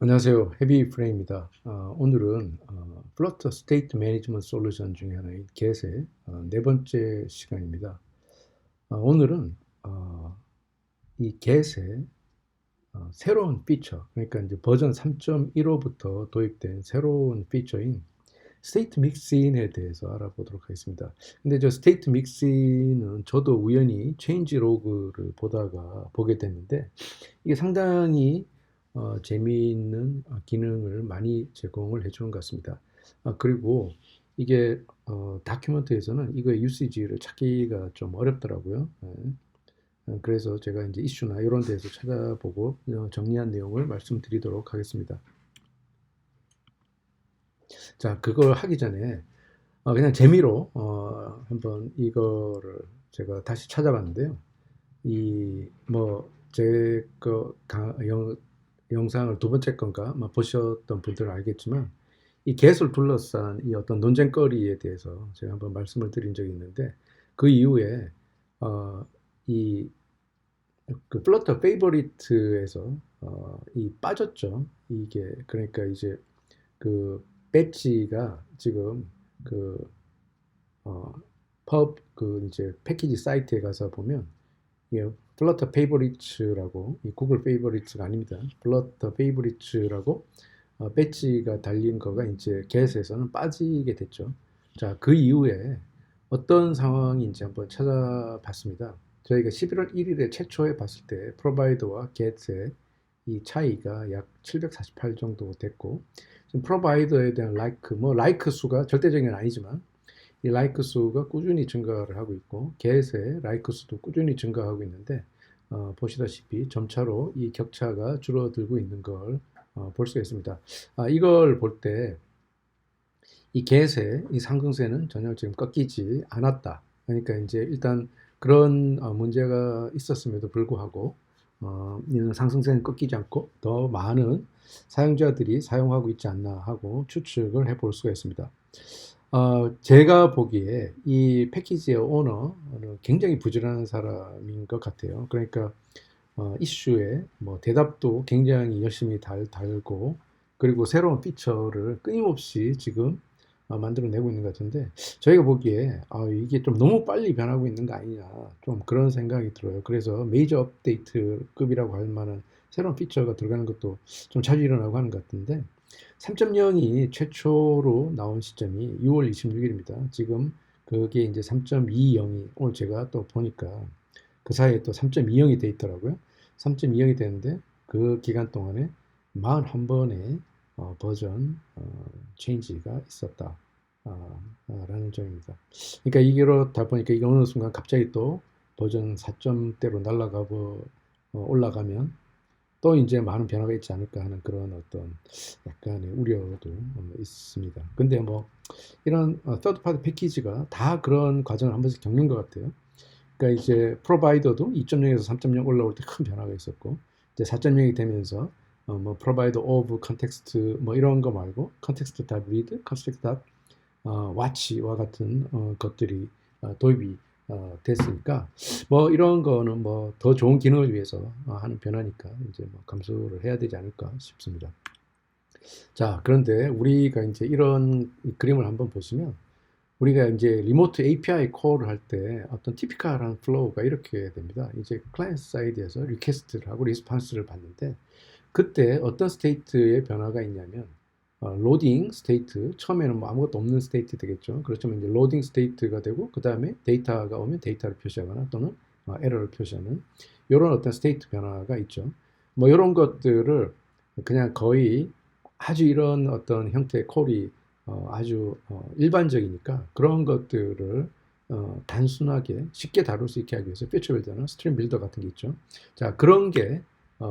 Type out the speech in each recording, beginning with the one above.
안녕하세요. 헤비프레임입니다. 오늘은 플러터 스테이트 매니지먼트 솔루션 중에 하나인 get의 네 번째 시간입니다. 오늘은 이 get의 새로운 피처, 그러니까 이제 버전 3.15부터 도입된 새로운 피처인 스테이트 믹스인에 대해서 알아보도록 하겠습니다. 근데 저 스테이트 믹스인은 저도 우연히 체인지 로그를 보다가 보게 됐는데 이게 상당히 재미있는 기능을 많이 제공을 해주는 것 같습니다. 그리고 이게 다큐멘터에서는 이거의 유시지를 찾기가 좀 어렵더라고요. 그래서 제가 이제 이슈나 이런 데서 찾아보고 정리한 내용을 말씀드리도록 하겠습니다. 자, 그걸 하기 전에 그냥 재미로 한번 이거를 제가 다시 찾아봤는데요. 이 뭐 제 거 영상을 두 번째 건가 보셨던 분들은 알겠지만 이 get을 둘러싼 이 어떤 논쟁거리에 대해서 제가 한번 말씀을 드린 적이 있는데 그 이후에 이 그 플러터 페이버리트에서 이 빠졌죠. 이게 그러니까 이제 그 배지가 지금 그 그 이제 패키지 사이트에 가서 보면 예, 플러터 페이보리츠라고 이 구글 페이보리츠가 아닙니다. 플러터 페이보리츠라고 배지가 달린 거가 이제 get에서는 빠지게 됐죠. 자, 그 이후에 어떤 상황인지 한번 찾아봤습니다. 저희가 11월 1일에 최초에 봤을 때 프로바이더와 get의 이 차이가 약 748 정도 됐고 지금 프로바이더에 대한 라이크 수가 절대적인 건 아니지만 이 라이크 수가 꾸준히 증가를 하고 있고 get의 라이크 수도 꾸준히 증가하고 있는데 보시다시피 점차로 이 격차가 줄어들고 있는 걸 볼 수가 있습니다. 이걸 볼 때 이 get의 이 상승세는 전혀 지금 꺾이지 않았다. 그러니까 이제 일단 그런 문제가 있었음에도 불구하고 이는 상승세는 꺾이지 않고 더 많은 사용자들이 사용하고 있지 않나 하고 추측을 해볼 수가 있습니다. 제가 보기에 이 패키지의 오너는 굉장히 부지런한 사람인 것 같아요. 그러니까 이슈에 뭐 대답도 굉장히 열심히 달고 그리고 새로운 피처를 끊임없이 지금 만들어내고 있는 것 같은데 저희가 보기에 이게 좀 너무 빨리 변하고 있는 거 아니냐 좀 그런 생각이 들어요. 그래서 메이저 업데이트급이라고 할 만한 새로운 피처가 들어가는 것도 좀 자주 일어나고 하는 것 같은데 3.0이 최초로 나온 시점이 6월 26일입니다. 지금 그게 이제 3.20이 오늘 제가 또 보니까 그 사이에 또 3.20이 돼 있더라고요. 3.20이 되는데 그 기간 동안에 41번의 버전 체인지가 있었다. 라는 점입니다. 그러니까 이렇다 보니까 이게 어느 순간 갑자기 또 버전 4점대로 날아가고 올라가면 또 이제 많은 변화가 있지 않을까 하는 그런 어떤 약간의 우려도 있습니다. 근데 뭐 이런 서드 파티 패키지가 다 그런 과정을 한 번씩 겪는 것 같아요. 그러니까 이제 프로바이더도 2.0에서 3.0 올라올 때 큰 변화가 있었고 이제 4.0이 되면서 뭐 프로바이더 오브 컨텍스트 뭐 이런 거 말고 컨텍스트 답 리드, 컨텍스트 답 와치와 같은 것들이 도입이 됐으니까 뭐 이런 거는 뭐 더 좋은 기능을 위해서 하는 변화니까 이제 뭐 감수를 해야 되지 않을까 싶습니다. 자, 그런데 우리가 이제 이런 그림을 한번 보시면 우리가 이제 리모트 API 콜을 할 때 어떤 티피컬한 플로우가 이렇게 됩니다. 이제 클라이언트 사이드에서 리퀘스트를 하고 리스폰스를 받는데 그때 어떤 스테이트의 변화가 있냐면 로딩 스테이트 처음에는 뭐 아무것도 없는 스테이트 되겠죠. 그렇지만 이제 로딩 스테이트가 되고 그 다음에 데이터가 오면 데이터를 표시하거나 또는 에러를 표시하는 이런 어떤 스테이트 변화가 있죠. 뭐 이런 것들을 그냥 거의 아주 이런 어떤 형태의 콜이 아주 일반적이니까 그런 것들을 단순하게 쉽게 다룰 수 있게 하기 위해서 피처 빌더나 스트림 빌더 같은 게 있죠. 자, 그런 게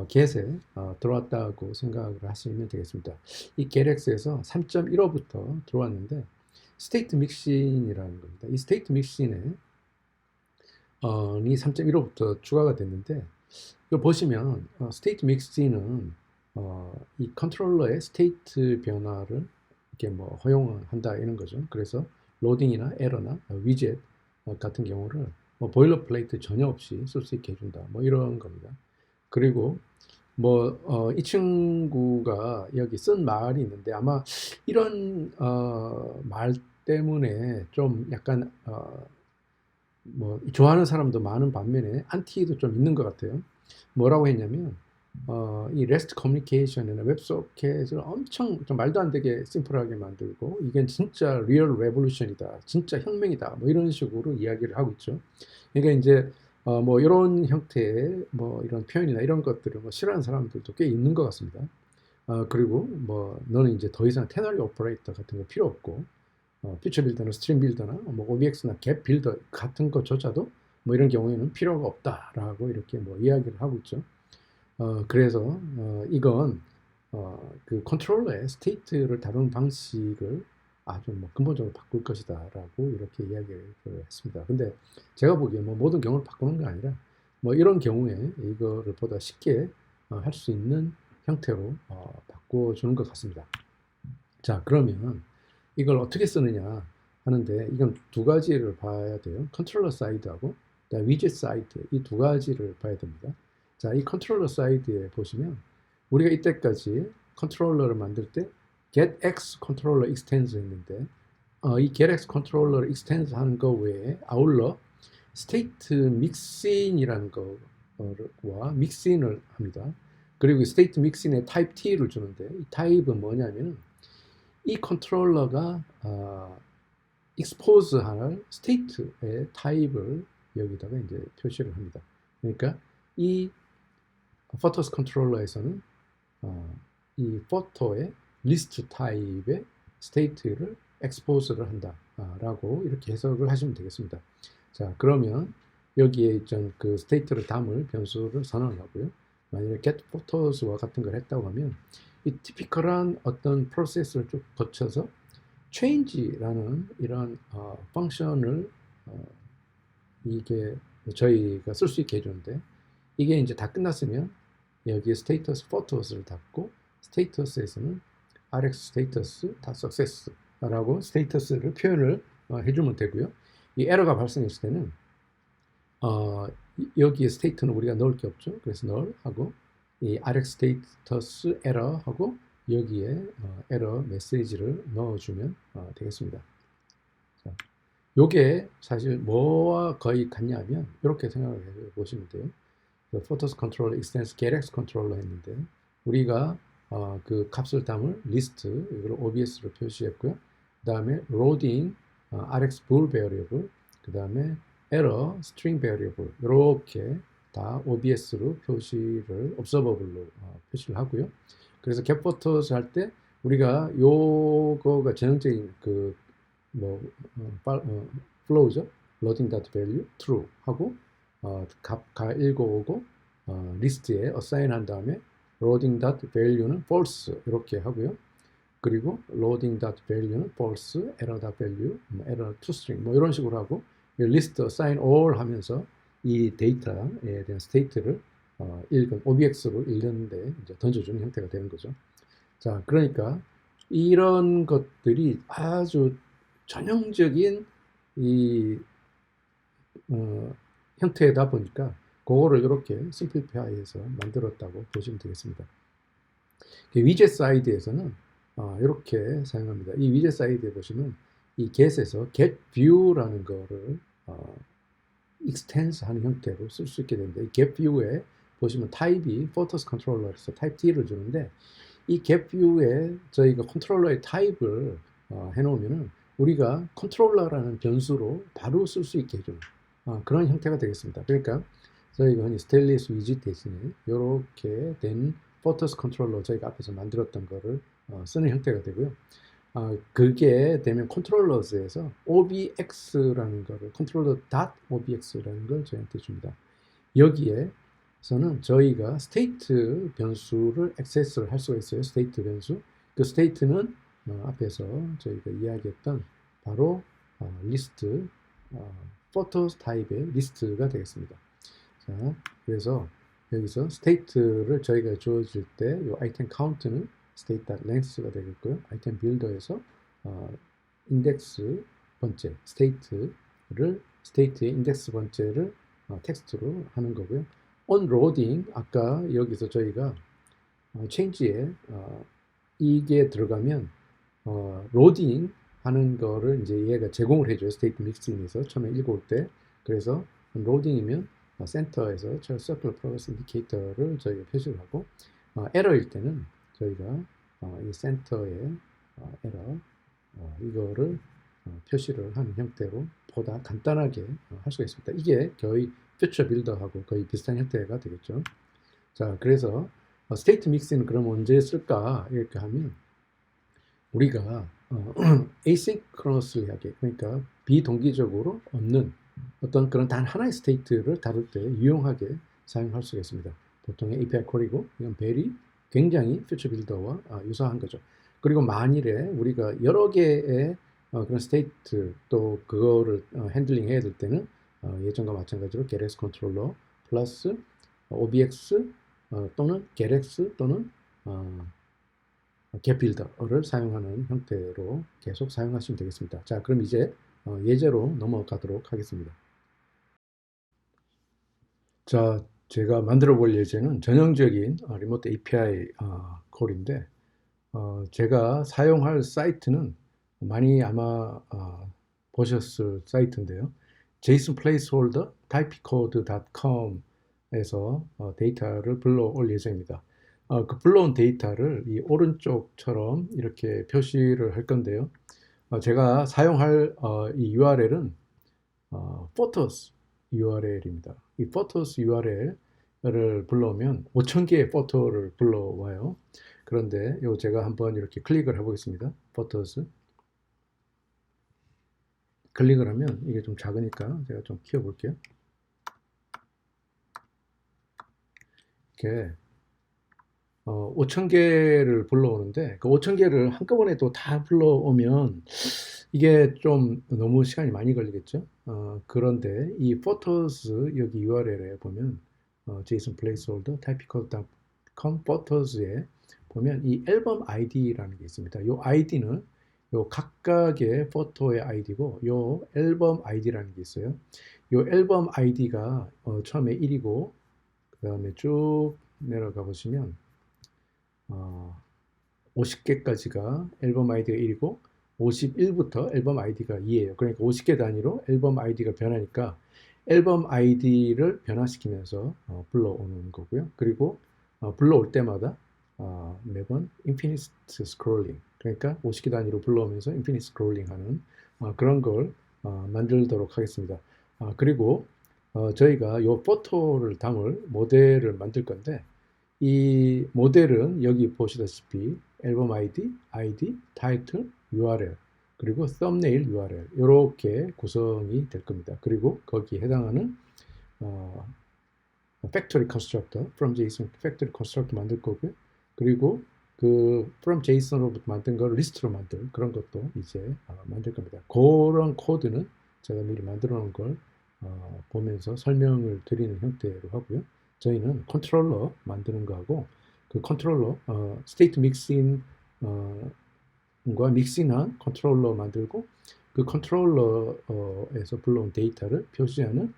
get에 들어왔다고 생각을 하시면 되겠습니다. 이 getX에서 3.15부터 들어왔는데 스테이트 믹싱이라는 겁니다. 이 스테이트 믹싱에 이 3.15부터 추가가 됐는데 이거 보시면 스테이트 믹싱은 이 컨트롤러의 스테이트 변화를 이렇게 뭐 허용한다 이런 거죠. 그래서 로딩이나 에러나 위젯 같은 경우를 뭐 보일러 플레이트 전혀 없이 쓸 수 있게 해준다. 뭐 이런 겁니다. 그리고 이 친구가 여기 쓴 말이 있는데 아마 이런 말 때문에 좀 약간 좋아하는 사람도 많은 반면에 안티도 좀 있는 것 같아요. 뭐라고 했냐면 이 REST 커뮤니케이션이나 웹소켓을 엄청 좀 말도 안 되게 심플하게 만들고 이게 진짜 리얼 레볼루션이다, 진짜 혁명이다, 뭐 이런 식으로 이야기를 하고 있죠. 그러니까 이제 이런 형태의 이런 표현이나 이런 것들을 싫어하는 사람들도 꽤 있는 것 같습니다. 그리고 너는 이제 더 이상 테너리 오퍼레이터 같은 거 필요 없고 퓨처 빌더나 스트림 빌더나 OBX나 갭 빌더 같은 것조차도 이런 경우에는 필요가 없다라고 이렇게 이야기를 하고 있죠. 그래서 이건 그 컨트롤러의 스테이트를 다루는 방식을 아주 근본적으로 바꿀 것이다라고 이렇게 이야기를 했습니다. 근데 제가 보기에 모든 경우를 바꾸는 게 아니라 이런 경우에 이거를 보다 쉽게 할 수 있는 형태로 바꿔주는 것 같습니다. 자, 그러면 이걸 어떻게 쓰느냐 하는데 이건 두 가지를 봐야 돼요. 컨트롤러 사이드하고 위젯 사이드 이 두 가지를 봐야 됩니다. 자, 이 컨트롤러 사이드에 보시면 우리가 이때까지 컨트롤러를 만들 때 getX 컨트롤러 extends 했는데 이 getX 컨트롤러를 extends 하는 거 외에 아울러 state mixin이라는 거와 mixin을 합니다. 그리고 state mixin에 type T를 주는데 이 타입은 뭐냐면 이 컨트롤러가 expose 할 state의 타입을 여기다가 이제 표시를 합니다. 그러니까 이 포토스 컨트롤러에서는 이 포토의 리스트 타입의 state를 expose를 한다라고 이렇게 해석을 하시면 되겠습니다. 자, 그러면 여기에 있던 그 state를 담을 변수를 선언을 하고요. 만약에 get photos와 같은 걸 했다고 하면 이 티피컬한 어떤 프로세스를 쭉 거쳐서 change라는 이런 펑션을 이게 저희가 쓸 수 있게 해주는데 이게 이제 다 끝났으면 여기에 스테이터스 포토스를 닫고 스테이터스에서는 rx 스테이터스 다 석세스라고 스테이터스를 표현을 해주면 되고요. 이 에러가 발생했을 때는 여기에 스테이트는 우리가 넣을 게 없죠. 그래서 null 하고 이 rx 스테이터스 에러 하고 여기에 에러 메시지를 넣어주면 되겠습니다. 자, 요게 사실 뭐와 거의 같냐면 이렇게 생각을 해 보시면 돼요. Photos Controller Extends getX Controller 했는데 우리가 그 값을 담을 리스트 이걸 OBS로 표시했고요. 그 다음에 loading RX bool variable 그 다음에 error string variable 이렇게 다 OBS로 표시를 observable로 표시를 하고요. 그래서 get photos 할 때 우리가 요거가 전형적인 그 flow죠. loading.value true 하고 값 읽어오고 리스트에 assign 한 다음에 loading.value는 false 이렇게 하고요. 그리고 loading.value는 false, error.value, error to string 이런 식으로 하고 리스트 assign all 하면서 이 데이터에 대한 스테이트를 읽은 OBX로 읽는데 이제 던져주는 형태가 되는 거죠. 자, 그러니까 이런 것들이 아주 전형적인 이 형태다 보니까 그거를 이렇게 심플리파이해서 만들었다고 보시면 되겠습니다. 위젯 사이드에서는 이렇게 사용합니다. 이 위젯 사이드에 보시면 이 get에서 get view라는 거를 extends 하는 형태로 쓸 수 있게 됩니다. 이 get view에 보시면 타입이 photos controller에서 type T를 주는데 이 get view에 저희가 컨트롤러의 타입을 해놓으면은 우리가 컨트롤러라는 변수로 바로 쓸 수 있게 해주는 그런 형태가 되겠습니다. 그러니까 저희가 흔히 스테인리스 위젯 대신에 이렇게 된 포토스 컨트롤러 저희가 앞에서 만들었던 거를 쓰는 형태가 되고요. 그게 되면 컨트롤러즈에서 obx라는 거를 controller.obx라는 걸 저희한테 줍니다. 여기에서는 저희가 스테이트 변수를 액세스를 할 수가 있어요. 스테이트 변수. 그 스테이트는 앞에서 저희가 이야기했던 바로 리스트 포토스 타입의 리스트가 되겠습니다. 자, 그래서 여기서 스테이트를 저희가 주어질 때 이 아이템 카운트는 state.length가 되겠고요. 아이템 빌더에서 인덱스 번째 스테이트의 인덱스 번째를 텍스트로 하는 거고요. onloading 아까 여기서 저희가 change에 이게 들어가면 로딩 하는 거를 이제 얘가 제공을 해줘요. 스테이트 믹싱에서 처음에 읽어올 때. 그래서 로딩이면 센터에서 저 서클 프로그레스 인디케이터를 저희가 표시를 하고 에러일 때는 저희가 이 센터의 에러 이거를 표시를 하는 형태로 보다 간단하게 할 수가 있습니다. 이게 거의 퓨처 빌더하고 거의 비슷한 형태가 되겠죠. 자, 그래서 스테이트 믹스는 그럼 언제 쓸까? 이렇게 하면 우리가 asynchronously하게 그러니까 비동기적으로 없는 어떤 그런 단 하나의 스테이트를 다룰 때 유용하게 사용할 수가 있습니다. 보통의 API 콜이고 이건 very 굉장히 퓨처 빌더와 유사한 거죠. 그리고 만일에 우리가 여러 개의 그런 스테이트 또 그거를 핸들링 해야 될 때는 예전과 마찬가지로 getX 컨트롤러 플러스 OBX 또는 getX 또는 getBuilder를 사용하는 형태로 계속 사용하시면 되겠습니다. 자, 그럼 이제 예제로 넘어가도록 하겠습니다. 자, 제가 만들어 볼 예제는 전형적인 리모트 API 콜인데 제가 사용할 사이트는 많이 아마 보셨을 사이트인데요. JSON placeholder typecode.com에서 데이터를 불러올 예정입니다. 그 불러온 데이터를 이 오른쪽처럼 이렇게 표시를 할 건데요. 제가 사용할 이 URL은 photos URL입니다. 이 photos URL을 불러오면 5,000개의 포토를 불러와요. 그런데 요 제가 한번 이렇게 클릭을 해보겠습니다. photos 클릭을 하면 이게 좀 작으니까 제가 좀 키워볼게요. 이렇게 5,000개를 불러오는데 그 5,000개를 한꺼번에 또 다 불러오면 이게 좀 너무 시간이 많이 걸리겠죠. 그런데 이 photos 여기 URL에 보면 JSON placeholder typecode.com photos에 보면 이 앨범 ID라는 게 있습니다. 이 ID는 요 각각의 포토의 아이디고 요 앨범 아이디라는 게 있어요. 요 앨범 아이디가 처음에 1이고 그 다음에 쭉 내려가 보시면 50개까지가 앨범 아이디가 1이고 51부터 앨범 아이디가 2예요. 그러니까 50개 단위로 앨범 아이디가 변하니까 앨범 아이디를 변화시키면서 불러오는 거고요. 그리고 불러올 때마다 매번 인피니트 스크롤링 그러니까 50개 단위로 불러오면서 인피니트 스크롤링 하는 그런 걸 만들도록 하겠습니다. 그리고 저희가 이 포토를 담을 모델을 만들 건데 이 모델은 여기 보시다시피 앨범 ID, 타이틀, URL 그리고 썸네일 URL 이렇게 구성이 될 겁니다. 그리고 거기에 해당하는 factory constructor, from JSON factory constructor 만들 거고요. 그리고 그 from JSON으로부터 만든 걸 리스트로 만들 그런 것도 이제 만들 겁니다. 그런 코드는 제가 미리 만들어 놓은 걸 보면서 설명을 드리는 형태로 하고요. 저희는 컨트롤러 만드는 거하고 그 컨트롤러 스테이트 믹싱과 믹싱한 컨트롤러 만들고 그 컨트롤러에서 불러온 데이터를 표시하는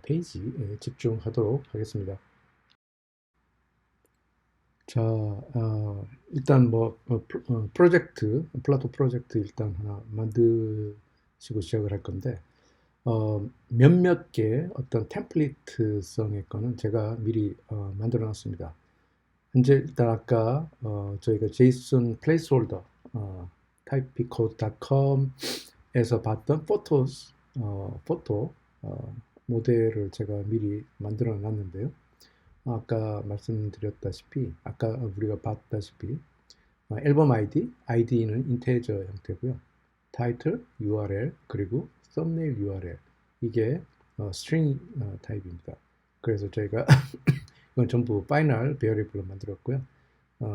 페이지에 집중하도록 하겠습니다. 자, 일단 뭐 프로젝트, 플라토 프로젝트 일단 하나 만드시고 시작을 할 건데 몇몇 개 어떤 템플릿성의 거는 제가 미리 만들어 놨습니다. 현재 일단 아까 저희가 JSON placeholder typecode.com에서 봤던 photos 포토 모델을 제가 미리 만들어 놨는데요. 아까 말씀드렸다시피 아까 우리가 봤다시피 앨범 ID는 인테저 형태고요. 타이틀, URL 그리고 썸네일 URL 이게 스트링 타입입니다. 그래서 저희가 이건 전부 파이널 베어리블로 만들었고요.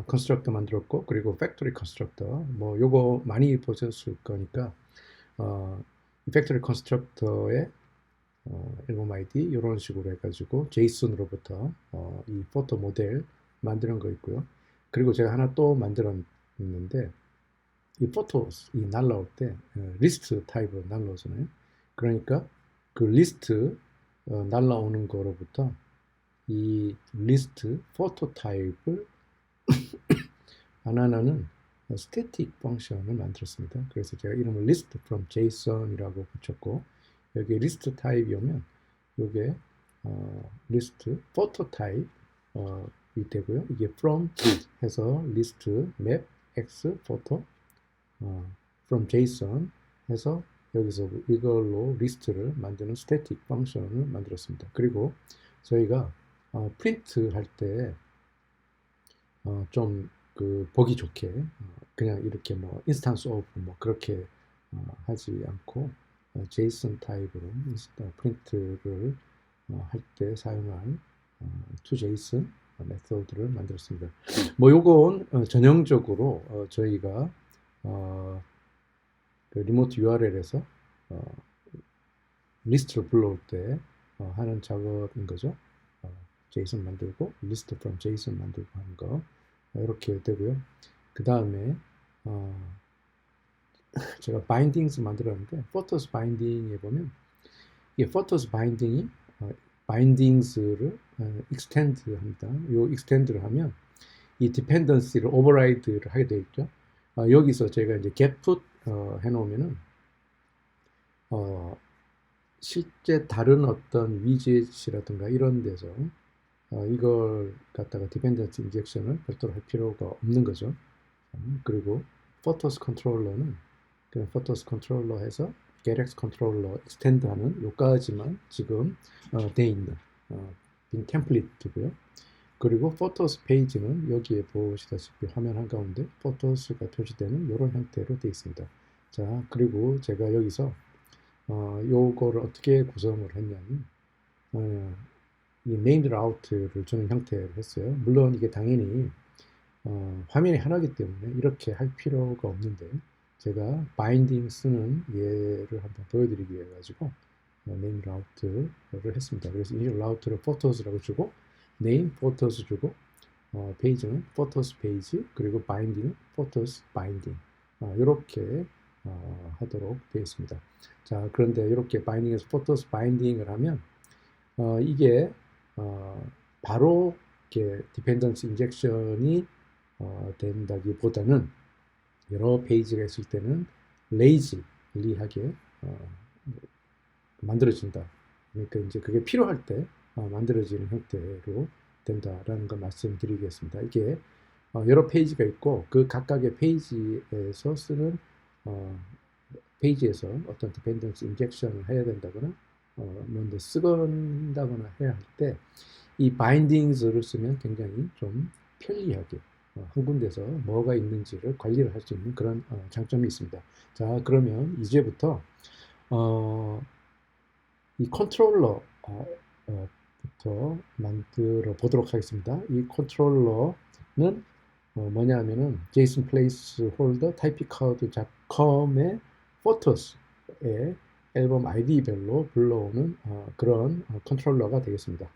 컨스트럭터 만들었고 그리고 팩토리 컨스트럭터 뭐 요거 많이 보셨을 거니까 팩토리 컨스트럭터의 앨범 아이디 이런 식으로 해가지고 제이슨으로부터 이 포토 모델 만드는 거 있고요. 그리고 제가 하나 또 만들었는데 이 포토 이 날라올 때 리스트 타입으로 날라오잖아요. 그러니까 그 리스트 날라오는 거로부터 이 리스트 포토 타입을 하나는 스태틱 펑션을 만들었습니다. 그래서 제가 이름을 list from JSON이라고 붙였고 여기 리스트 타입이 오면 이게 리스트 포토 타입이 되고요. 이게 from 해서 리스트 map x 포토 from JSON 해서 여기서 이걸로 리스트를 만드는 스태틱 펑션을 만들었습니다. 그리고 저희가 프린트 할때 좀 그 보기 좋게 그냥 이렇게 뭐 인스턴스 오브 뭐 그렇게 하지 않고 제이슨 타입으로 프린트를 할 때 사용할 toJSON 메소드를 만들었습니다. 뭐 요건 전형적으로 저희가 그 리모트 URL에서 리스트를 불러올 때 하는 작업인 거죠. JSON 만들고 리스트 from JSON 만들고 하는 거 이렇게 되고요. 그 다음에 제가 바인딩스 만들었는데 포토스 바인딩에 보면 이 포토스 바인딩이 바인딩스를 익스텐드 합니다. 이 익스텐드를 하면 이 디펜던시를 오버라이드를 하게 되어 있죠. 여기서 제가 이제 getput 해놓으면은 실제 다른 어떤 위젯이라든가 이런 데서 이걸 갖다가 디펜던시 인젝션을 별도로 할 필요가 없는 거죠. 그리고 포토스 컨트롤러는 그냥 포토스 컨트롤러 해서 getX 컨트롤러 익스텐드하는 요까지만 지금 돼 있는 빈 템플릿이고요. 그리고 포토스 페이지는 여기에 보시다시피 화면 한가운데 포토스가 표시되는 이런 형태로 되어 있습니다. 자, 그리고 제가 여기서 요거를 어떻게 구성을 했냐면 이 named route를 주는 형태를 했어요. 물론 이게 당연히 화면이 하나이기 때문에 이렇게 할 필요가 없는데 제가 바인딩 쓰는 예를 한번 보여드리기 위해 가지고 name route를 했습니다. 그래서 이 route를 photos라고 주고 name photos 주고 페이지는 photos 페이지 그리고 binding은 photos binding 이렇게 하도록 되어 있습니다. 자, 그런데 이렇게 바인딩에서 photos binding을 하면 이게 바로 이렇게 디펜던시 인젝션이 된다기보다는 여러 페이지가 있을 때는 레이지리하게 만들어진다. 그러니까 이제 그게 필요할 때 만들어지는 형태로 된다라는 걸 말씀드리겠습니다. 이게 여러 페이지가 있고 그 각각의 페이지에서 쓰는 페이지에서 어떤 디펜던시 인젝션을 해야 된다거나 먼저 쓰건다거나 해야 할 때 이 바인딩스를 쓰면 굉장히 좀 편리하게 한 군데서 뭐가 있는지를 관리를 할 수 있는 그런 장점이 있습니다. 자, 그러면 이제부터 이 컨트롤러부터 만들어 보도록 하겠습니다. 이 컨트롤러는 뭐냐 하면은 JSON placeholder typicode.com의 photos 앨범 아이디별로 불러오는 그런 컨트롤러가 되겠습니다.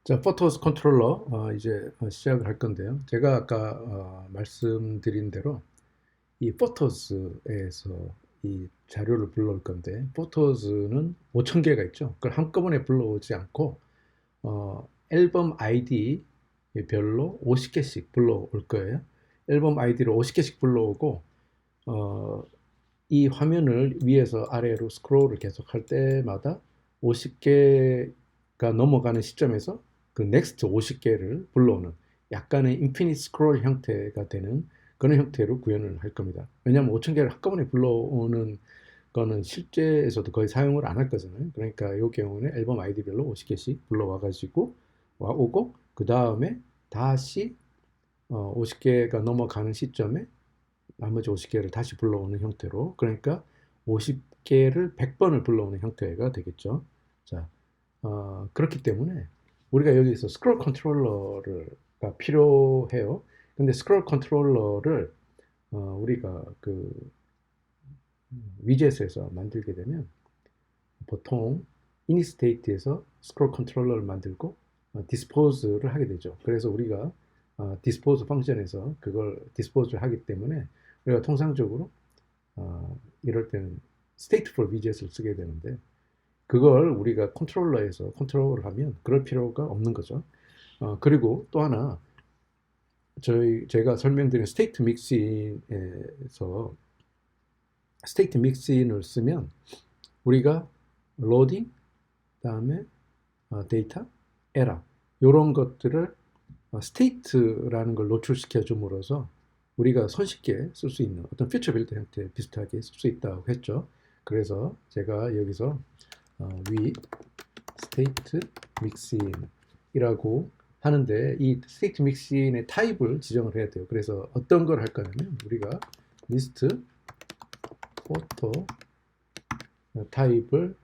자, 포토스 컨트롤러 이제 시작을 할 건데요. 제가 아까 말씀드린 대로 이 포토스에서 이 자료를 불러올 건데 포토스는 5,000개가 있죠. 그걸 한꺼번에 불러오지 않고 앨범 아이디 별로 50개씩 불러올 거예요. 앨범 아이디를 50개씩 불러오고 이 화면을 위에서 아래로 스크롤을 계속 할 때마다 50개가 넘어가는 시점에서 그 넥스트 50개를 불러오는 약간의 인피니트 스크롤 형태가 되는 그런 형태로 구현을 할 겁니다. 왜냐하면 5,000개를 한꺼번에 불러오는 거는 실제에서도 거의 사용을 안 할 거잖아요. 그러니까 이 경우는 앨범 아이디별로 50개씩 불러와 가지고 오고 그 다음에 다시 50개가 넘어가는 시점에 나머지 50개를 다시 불러오는 형태로 그러니까 50개를 100번을 불러오는 형태가 되겠죠. 자, 그렇기 때문에 우리가 여기서 스크롤 컨트롤러가 필요해요. 근데 스크롤 컨트롤러를 우리가 그 위젯에서 만들게 되면 보통 이니스테이트에서 스크롤 컨트롤러를 만들고 디스포즈를 하게 되죠. 그래서 우리가 디스포즈 펑션에서 그걸 디스포즈를 하기 때문에 우리가 통상적으로 이럴 때는 stateful widget을 쓰게 되는데 그걸 우리가 컨트롤러에서 컨트롤을 하면 그럴 필요가 없는 거죠. 그리고 또 하나 제가 설명드린 스테이트 믹싱에서 스테이트 믹싱을 쓰면 우리가 로딩, 다음에 데이터, 에러 이런 것들을 스테이트라는 걸 노출시켜 줌으로써 우리가 손쉽게 쓸 수 있는 어떤 퓨처 빌드 형태 비슷하게 쓸 수 있다고 했죠. 그래서 제가 여기서 with state mixin이라고 하는데 이 state mixin의 타입을 지정을 해야 돼요. 그래서 어떤 걸 할 거냐면 우리가 list photo 타입을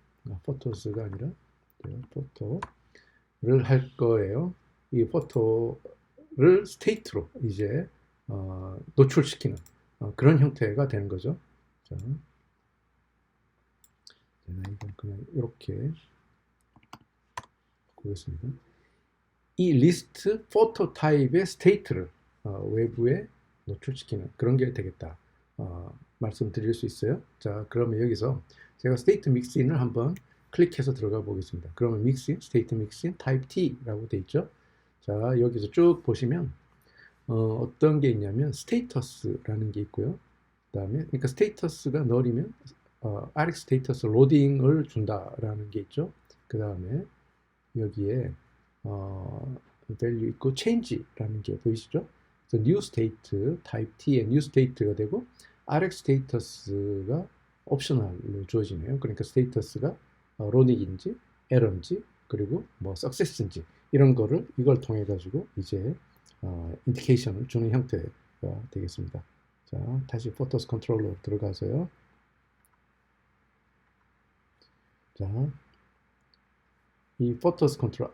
photos가 아니라 photo를 할 거예요. 이 photo를 state로 이제 노출시키는 그런 형태가 되는 거죠. 자, 이건 그냥 이렇게 보겠습니다. 이 리스트 포토 타입의 스테이트를 외부에 노출시키는 그런 게 되겠다 말씀드릴 수 있어요. 자, 그러면 여기서 제가 스테이트 믹스인을 한번 클릭해서 들어가 보겠습니다. 그러면 믹스인, 스테이트 믹스인 타입 T라고 돼 있죠. 자, 여기서 쭉 보시면 어떤 게 있냐면 스테이터스라는 게 있고요. 그다음에 그러니까 스테이터스가 널이면 RX 스테이터스 로딩을 준다라는 게 있죠. 그다음에 여기에 value 있고 change라는 게 보이시죠? 그래서 new state, type T의 new state가 되고 RX status가 옵셔널로 주어지네요. 그러니까 status가 로딩인지 에러인지 그리고 뭐 success인지 이런 거를 이걸 통해 가지고 이제 인디케이션을 주는 형태가 되겠습니다. 자, 다시 포토스 컨트롤러 들어가서요. 자, 이 포토스 컨트롤,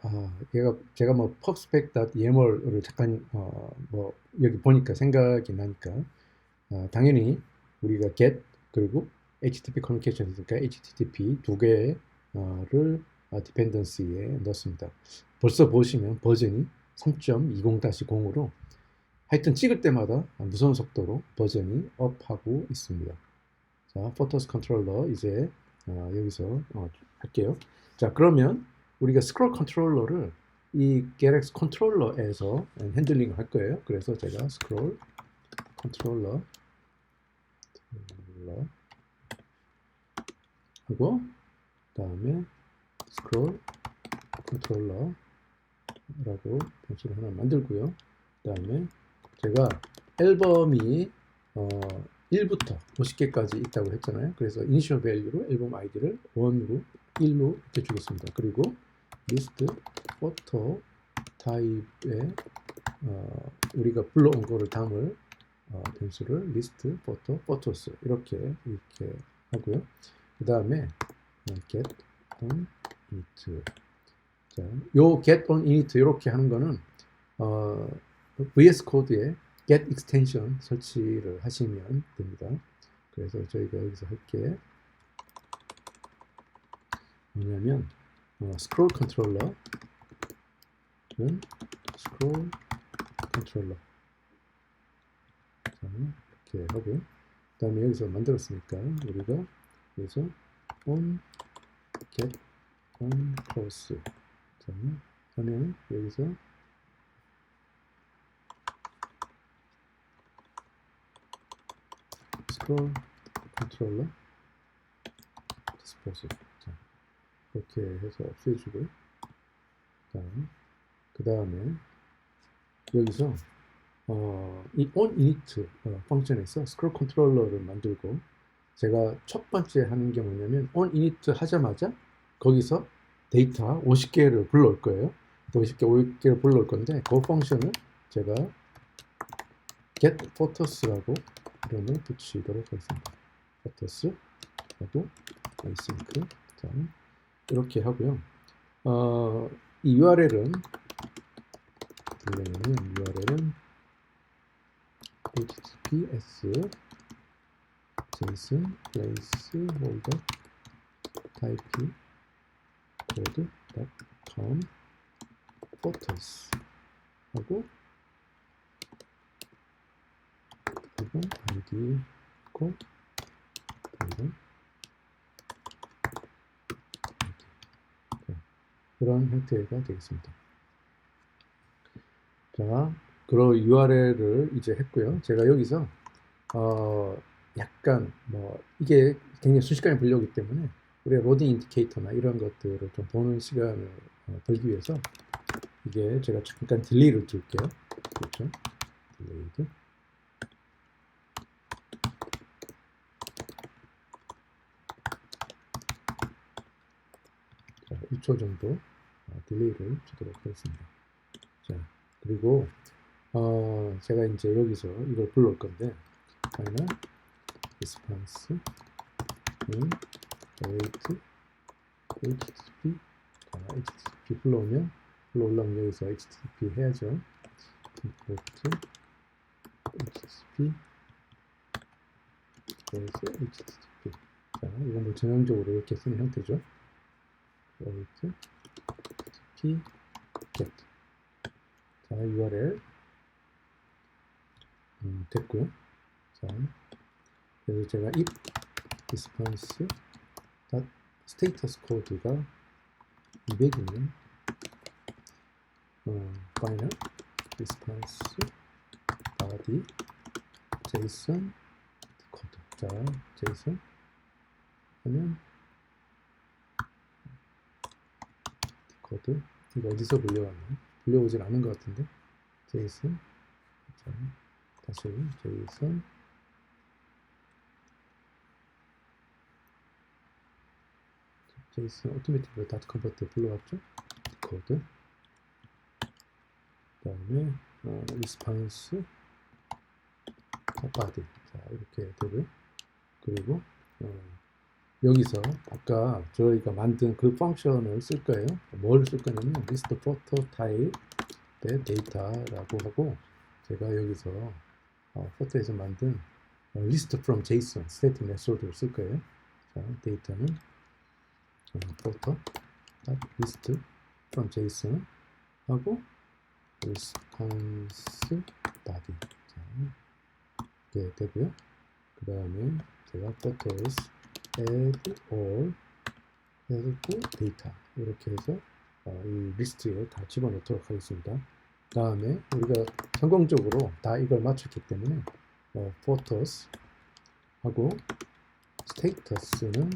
제가 뭐 pubspec.yaml을 잠깐 뭐 여기 보니까 생각이 나니까 당연히 우리가 get 그리고 HTTP 커뮤니케이션이니까 HTTP 두 개를 디펜던시에 넣습니다. 벌써 보시면 버전이 3.20-0으로 하여튼 찍을 때마다 무서운 속도로 버전이 업하고 있습니다. 자, 포토스 컨트롤러 이제 여기서 할게요. 자, 그러면 우리가 스크롤 컨트롤러를 이 getX 컨트롤러에서 핸들링을 할 거예요. 그래서 제가 스크롤 컨트롤러 하고 다음에 스크롤 컨트롤러라고 변수를 하나 만들고요. 그다음에 제가 앨범이 1부터 50개까지 있다고 했잖아요. 그래서 이니셜 밸류로 앨범 아이디를 1로 1로 이렇게 주겠습니다. 그리고 리스트 포토 타입에 우리가 불러온 거를 담을 변수를 리스트 포토 포토스 이렇게 하고요. 그 다음에 get on init. 자, 요 get on init 이렇게 하는 거는 VS 코드에 get extension 설치를 하시면 됩니다. 그래서 저희가 여기서 할 게 뭐냐면 스크롤 컨트롤러는 스크롤 컨트롤러 이렇게 하고요. 그 다음에 여기서 만들었으니까 우리가 여기서 on get on close 자, 하면 여기서 스크롤 컨트롤러 디스포즈 자, 이렇게 해서 없애주고 그 다음에 여기서 이 onInit 펑션에서 스크롤 컨트롤러를 만들고 제가 첫 번째 하는 게 뭐냐면 onInit 하자마자 거기서 데이터 50개를 불러올 거예요. 50개를 불러올 건데 그 펑션을 제가 get photos라고 이름을 붙이도록 하겠습니다. photos하고 async 자, 이렇게 하고요. 이 URL은 https json placeholder type code.com photos 하고 앨범 id 있고 앨범 그런 형태가 되겠습니다. 자, 그런 URL을 이제 했고요. 제가 여기서 약간 뭐 이게 굉장히 순식간에 불려오기 때문에 우리가 로딩 인디케이터나 이런 것들을 좀 보는 시간을 벌기 위해서 이게 제가 잠깐 딜레이를 줄게요. 그렇죠? 딜레이드. 자, 1초 정도 딜레이를 주도록 하겠습니다. 자, 그리고 제가 이제 여기서 이걸 불러올 건데 final response await http 자, http 불러오려면 여기서 http 해야죠. import http 그래서 http 자, 이건 뭐 전형적으로 이렇게 쓰는 형태죠. await http get 자, URL 됐고요. 자, 그래서 제가 if response 스테이터스 코드가 200이면 final response body json 코드 자 json 하면 코드 이거 어디서 불려왔나 불려오진 않은 것 같은데 json 자 다시 json json automatically dot convert 불러왔죠 코드 그 다음에 response body 자 이렇게 되고요. 그리고 여기서 아까 저희가 만든 그 펑션을 쓸 거예요. 뭘 쓸 거냐면 list photo type data라고 하고 제가 여기서 포토에서 만든 list from JSON static method를 쓸 거예요. 자, 데이터는 photo list from JSON 하고 response body 자, 이렇게 되고요. 그 다음에 제가 photos add all 해고 데이터 이렇게 해서 이 리스트에 다 집어넣도록 하겠습니다. 다음에 우리가 성공적으로 다 이걸 맞췄기 때문에 photos 하고 status는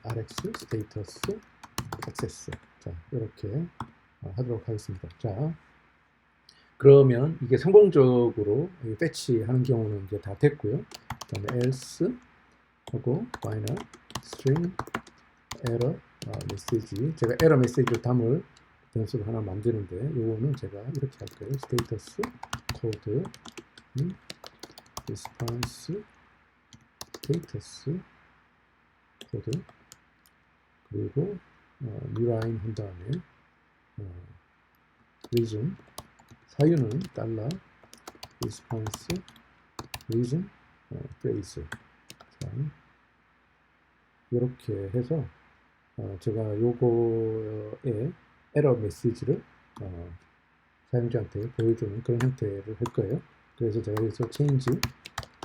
rx status access 자 이렇게 하도록 하겠습니다. 자 그러면 이게 성공적으로 패치하는 경우는 이제 다 됐고요. 그다음에 else 하고 final string error 메시지 제가 에러 메시지를 담을 변수를 하나 만드는데 요거는 제가 이렇게 할 거예요. status code response status code 그리고 new line 한 다음에 reason 사유는 달러 response reason phrase 자, 이렇게 해서 제가 요거에 에러 메시지를 사용자한테 보여주는 그런 형태를 할 거예요. 그래서 제가 여기서 change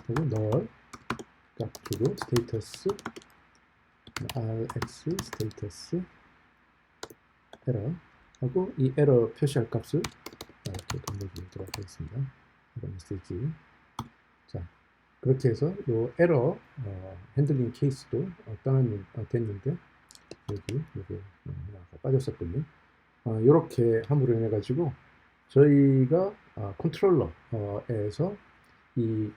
그리고 null 값 주고 status rx status error 하고 이 에러 표시할 값을 이렇게 건너주도록 하겠습니다. 에러 메시지 자 그렇게 해서 요 에러 핸들링 케이스도 됐는데 여기 하나가 빠졌었군요. 이렇게 함으로 인해 가지고 저희가 컨트롤러에서 이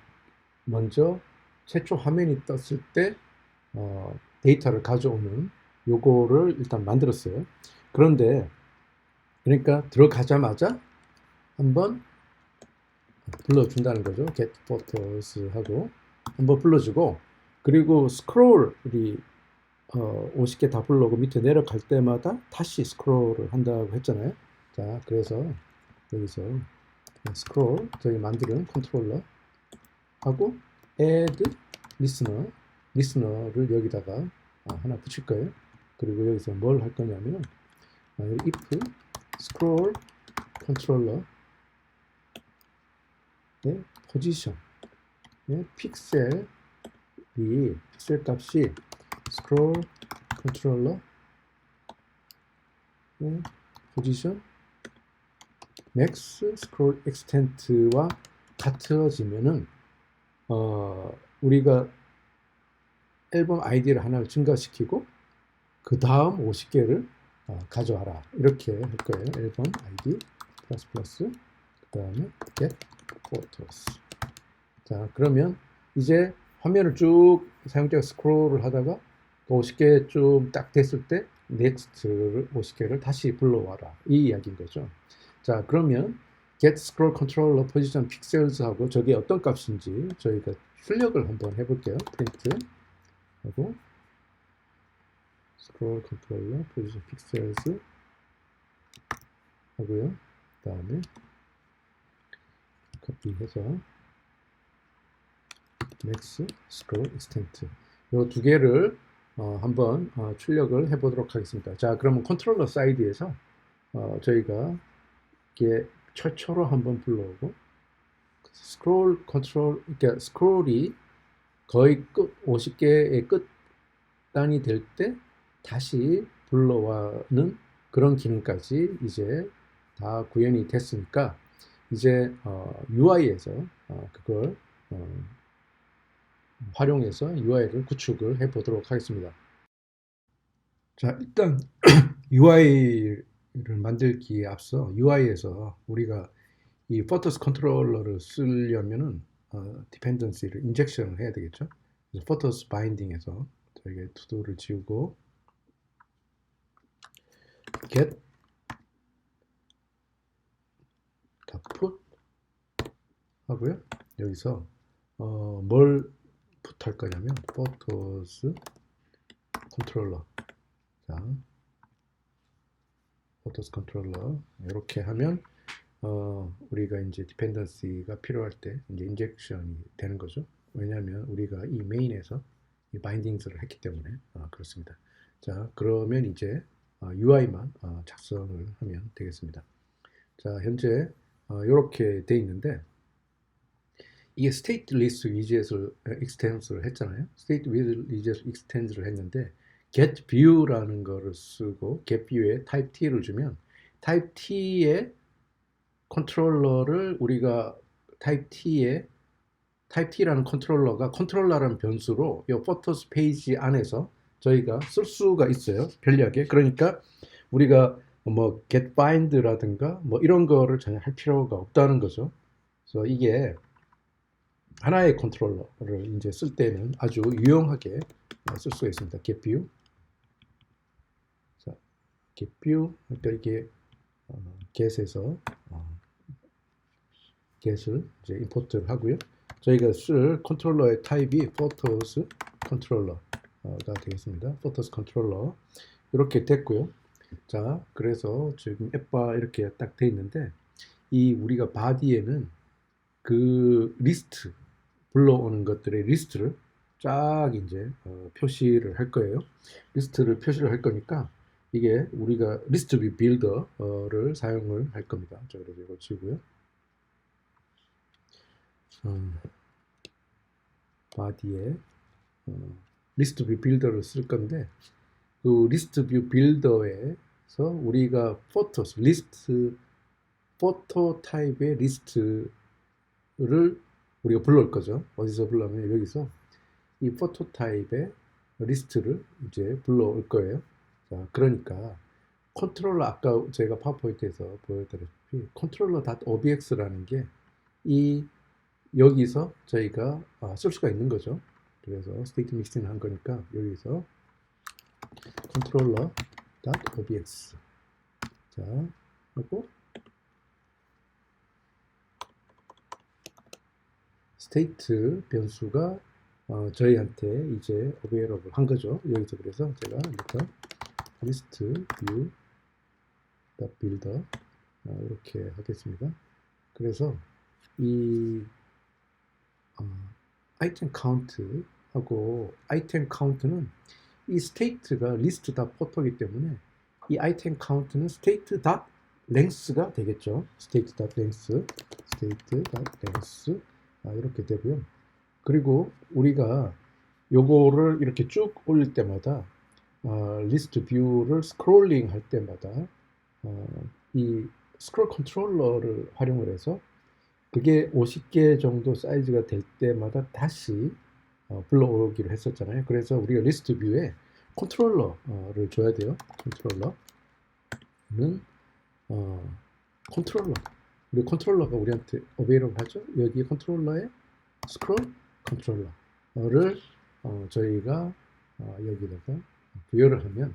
먼저 최초 화면이 떴을 때 데이터를 가져오는 요거를 일단 만들었어요. 그런데 그러니까 들어가자마자 한번 불러준다는 거죠. get photos 하고 한번 불러주고 그리고 스크롤이 50개 다 불러오고 밑에 내려갈 때마다 다시 스크롤을 한다고 했잖아요. 자, 그래서 여기서 스크롤 저희 만드는 컨트롤러 하고 add listener를 여기다가 하나 붙일 거예요. 그리고 여기서 뭘 할 거냐면 if scroll controller 포지션 픽셀 값이 scroll controller 포지션 max scroll extent와 같아지면은 우리가 앨범 아이디를 하나를 증가시키고 그 다음 50개를 가져와라 이렇게 할 거예요. 앨범 아이디 플러스 그 다음에 get photos. 자, 그러면 이제 화면을 쭉 사용자가 스크롤을 하다가 50개 좀 딱 됐을 때 넥스트를 50개를 다시 불러와라 이 이야기인 거죠. 자, 그러면 get scroll controller position pixels 하고 저게 어떤 값인지 저희가 출력을 한번 해볼게요. 프린트 하고 scroll controller position pixels 하고요. 그 다음에 커피해서 max scroll extent 이 두 개를 한번 출력을 해보도록 하겠습니다. 자, 그러면 컨트롤러 사이드에서 저희가 이렇게 최초로 한번 불러오고 스크롤 컨트롤, 그러니까 스크롤이 거의 끝 50개의 끝 단이 될 때 다시 불러와는 그런 기능까지 이제 다 구현이 됐으니까 이제 UI에서 그걸 활용해서 UI를 구축을 해 보도록 하겠습니다. 자, 일단 UI를 만들기에 앞서 UI에서 우리가 이 포토스 컨트롤러를 쓰려면은 디펜던시를 인젝션을 해야 되겠죠. 그래서 포토스 바인딩에서 저희가 투도를 지우고 get put 하고요. 여기서 뭘 풋할 거냐면 포토스 컨트롤러. 자, 포토스 컨트롤러 이렇게 하면 우리가 이제 디펜던시가 필요할 때 이제 인젝션이 되는 거죠. 왜냐하면 우리가 이 메인에서 이 바인딩스를 했기 때문에 그렇습니다. 자, 그러면 이제 UI만 작성을 하면 되겠습니다. 자, 현재 이렇게 돼 있는데 이게 스테이트 리스트 위젯을 익스텐스를 했잖아요. 스테이트 위젯 익스텐스를 했는데 get view라는 거를 쓰고 get view에 type t를 주면 type t의 컨트롤러를 우리가 type t라는 컨트롤러가 컨트롤러라는 변수로 이 포토스 페이지 안에서 저희가 쓸 수가 있어요. 편리하게. 그러니까 우리가 뭐 get bind라든가 뭐 이런 거를 전혀 할 필요가 없다는 거죠. 그래서 이게 하나의 컨트롤러를 이제 쓸 때는 아주 유용하게 쓸 수가 있습니다. get view. 자, get view. 그러니까 이게 get에서 get을 이제 임포트를 하고요. 저희가 쓸 컨트롤러의 타입이 photos 컨트롤러가 되겠습니다. photos 컨트롤러 이렇게 됐고요. 자, 그래서 지금 앱바 이렇게 딱 돼 있는데 이 우리가 바디에는 그 리스트 불러오는 것들의 리스트를 쫙 이제 표시를 할 거예요. 리스트를 표시를 할 거니까 이게 우리가 리스트 뷰 빌더를 사용을 할 겁니다. 자, 그래서 이거 지우고요. 바디에 리스트 뷰 빌더를 쓸 건데 그 리스트 뷰 빌더에서 우리가 포토스 리스트 포토 타입의 리스트를 우리가 불러올 거죠. 어디서 불러면 여기서 이 포토 타입의 리스트를 이제 불러올 거예요. 자, 그러니까 컨트롤러 아까 제가 파워포인트에서 보여드렸다시피 controller.obx라는 게 이 여기서 저희가 쓸 수가 있는 거죠. 그래서 스테이트 믹싱을 한 거니까 여기서 controller.obx 자 하고 스테이트 변수가 저희한테 이제 available 한 거죠. 여기서 그래서 제가 일단 list view builder 이렇게 하겠습니다. 그래서 이 아이템 카운트 하고 아이템 카운트는 이 스테이트가 리스트 다 포토이기 때문에 이 아이템 카운트는 스테이트 닷 랭스가 되겠죠. 스테이트 닷 랭스 이렇게 되고요. 그리고 우리가 요거를 이렇게 쭉 올릴 때마다 리스트 뷰를 스크롤링 할 때마다 이 스크롤 컨트롤러를 활용을 해서 그게 50개 정도 사이즈가 될 때마다 다시 불러오기로 했었잖아요. 그래서 우리가 리스트 뷰에 컨트롤러를 줘야 돼요. 컨트롤러는 컨트롤러. 우리 컨트롤러가 우리한테 어베이러블 하죠. 여기 컨트롤러에 스크롤 컨트롤러를 저희가 여기다가 부여를 하면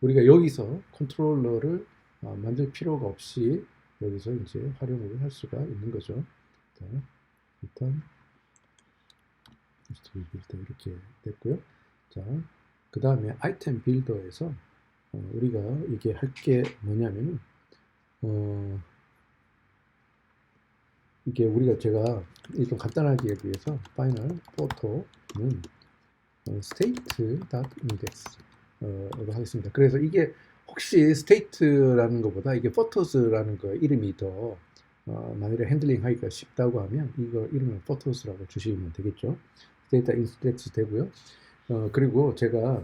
우리가 여기서 컨트롤러를 만들 필요가 없이 여기서 이제 활용을 할 수가 있는 거죠. 자, 일단 빌더 이렇게 됐고요. 자, 그 다음에 아이템 빌더에서 우리가 이게 할 게 뭐냐면은 이게 우리가 제가 좀 간단하게 하기 위해서 파이널 포토는 state.index 로 하겠습니다. 그래서 이게 혹시 state라는 것보다 이게 photos라는 거 이름이 더 만약에 핸들링 하기가 쉽다고 하면 이거 이름을 photos라고 주시면 되겠죠. state.index 되고요. 그리고 제가